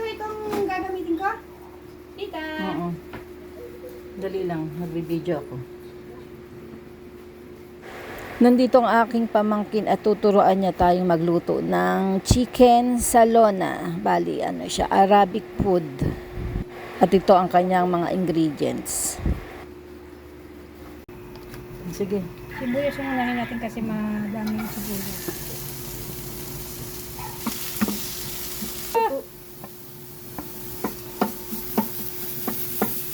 Itong gagamitin ko? Tita. Oo. Dali lang, nagbibideo ako. Nandito ang aking pamangkin at tuturuan niya tayong magluto ng chicken salona. Bali, ano siya, Arabic food. At ito ang kanyang mga ingredients. Sige. Sibuyas yung unahin natin kasi madami yung sibuyas.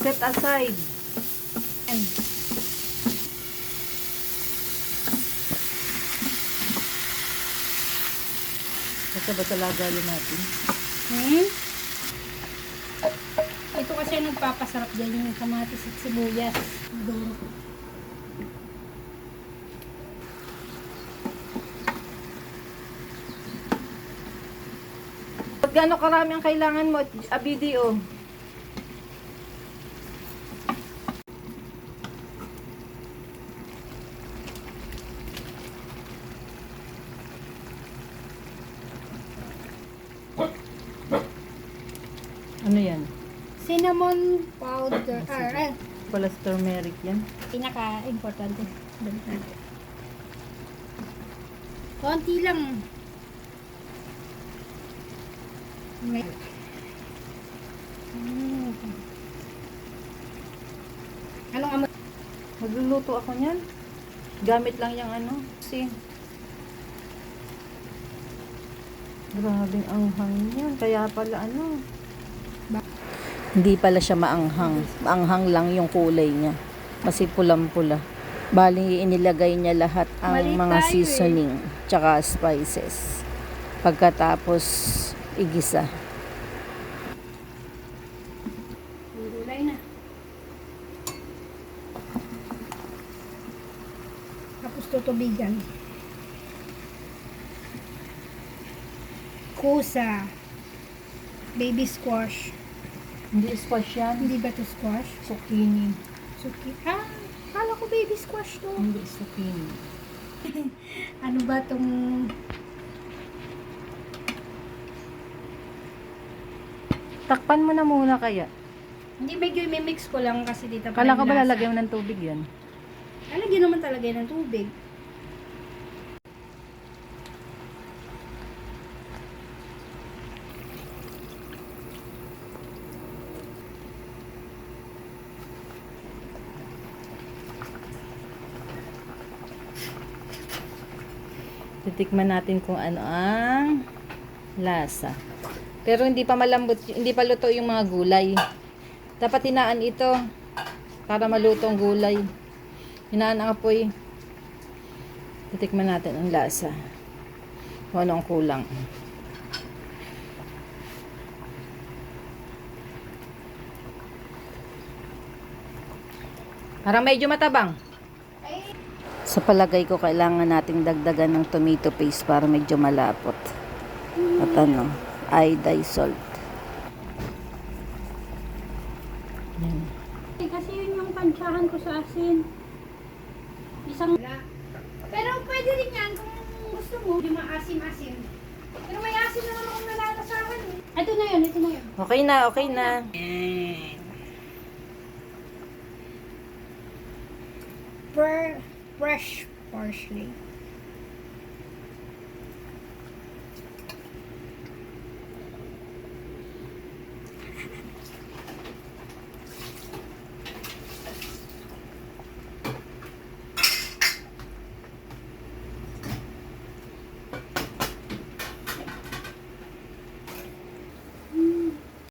Set aside. Ayan. Basta lagayin natin. Ito kasi nagpapasarap dyan yung kamatis at sibuyas. Duro. Gaano karami ang kailangan mo, BDO? Ano yan? Cinnamon powder. Pala turmeric yan. Pinaka-importante. Balik natin. Konti lang. Anong amoy? Magluluto ako niyan. Gamit lang yung ano. Kasi grabing anghang yan. Kaya pala ano. Hindi pala siya maanghang. Maanghang lang yung kulay niya. Kasi pulang-pula. Bali, inilagay niya lahat ang Mali mga tayo seasoning. Tsaka spices. Pagkatapos, igisa. Gulay na. Tapos tutubigan. Kusa. Baby squash. Hindi squash yan. Hindi ba to squash? Zucchini. Kala ko baby squash to. Hindi zucchini. Ano ba tong... Takpan mo na muna kaya. Hindi, medyo i-mix ko lang kasi dito pa Kala ko yung ba lasa. lalagyan mo ng tubig yan? Lalagyan naman talaga yan ng tubig. Titikman natin kung ano ang lasa. Pero hindi pa malambot, hindi pa luto yung mga gulay. Dapat hinaan ito para maluto ang gulay. Hinaan ang apoy. Titikman natin ang lasa. Kung ano ang kulang. Parang medyo matabang. Sa palagay ko, kailangan nating dagdagan ng tomato paste para medyo malapot. At ano, iodized salt. Yan. Kasi yun yung tansyahan ko sa asin. Isang... Pero pwede rin yan kung gusto mo. Yung maasim-asim. Pero may asim naman akong nalalasahan eh. Ito na yun, ito na yun. Okay na, okay na. Fresh parsley.